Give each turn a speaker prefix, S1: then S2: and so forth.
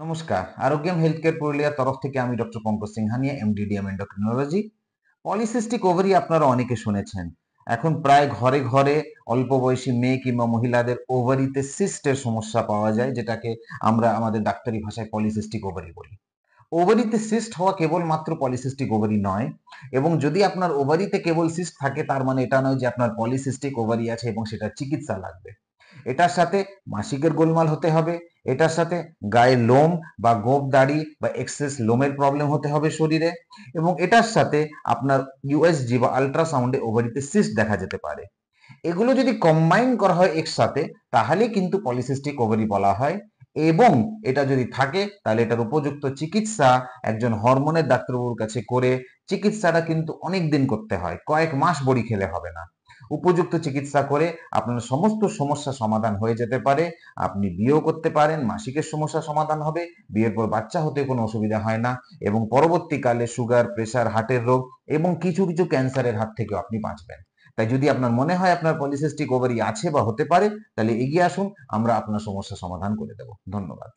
S1: নমস্কার, Arogyam health care পুরুলিয়ার তরফ থেকে আমি doctor Pankaj Singhania, MDDM endocrinology. Polycystic ovary আপনারা অনেকে শুনেছেন। এখন প্রায় ঘরে ঘরে অল্প বয়সী মেয়ে কিংবা মহিলাদের ওভারিতে সিস্টের সমস্যা পাওয়া যায়, যেটাকে আমরা আমাদের ডাক্তারি ভাষায় পলিসিস্টিক ওভারি বলি। ওভারিতে সিস্ট হওয়া কেবলমাত্র পলিসিস্টিক ওভারি নয়, এবং যদি আপনার ওভারিতে কেবল সিস্ট থাকে তার মানে এটা নয় যে আপনার পলিসিস্টিক ওভারি আছে এবং সেটার চিকিৎসা লাগবে। এটার সাথে মাসিকের গোলমাল হতে হবে, এটার সাথে গায়ে লোম বা গোঁফ দাড়ি বা এক্সেস লোমের প্রবলেম হতে হবে শরীরে, এবং এটার সাথে আপনার ইউএসজি বা আল্ট্রাসাউন্ডে ওভারিতে সিস্ট দেখা যেতে পারে। এগুলো যদি কম্বাইন করা হয় একসাথে, তাহলে কিন্তু পলিসিস্টিক ওভারি বলা হয়। এবং এটা যদি থাকে তাহলে এটার উপযুক্ত চিকিৎসা একজন হরমোনের ডাক্তারবাবুর কাছে করে, চিকিৎসাটা কিন্তু অনেক দিন করতে হয়, কয়েক মাস বড়ি খেলে হবে না। উপযুক্ত চিকিৎসা করে আপনার সমস্ত সমস্যা সমাধান হয়ে যেতে পারে। আপনি বিয়েও করতে পারেন, মাসিকের সমস্যা সমাধান হবে, বিয়ের পর বাচ্চা হতে কোনো অসুবিধা হয় না, এবং পরবর্তীকালে সুগার, প্রেশার, হার্টের রোগ এবং কিছু কিছু ক্যান্সারের হাত থেকেও আপনি বাঁচবেন। তাই যদি আপনার মনে হয় আপনার পলিসিস্টিক ওভারি আছে বা হতে পারে, তাহলে এগিয়ে আসুন, আমরা আপনার সমস্যা সমাধান করে দেব। ধন্যবাদ।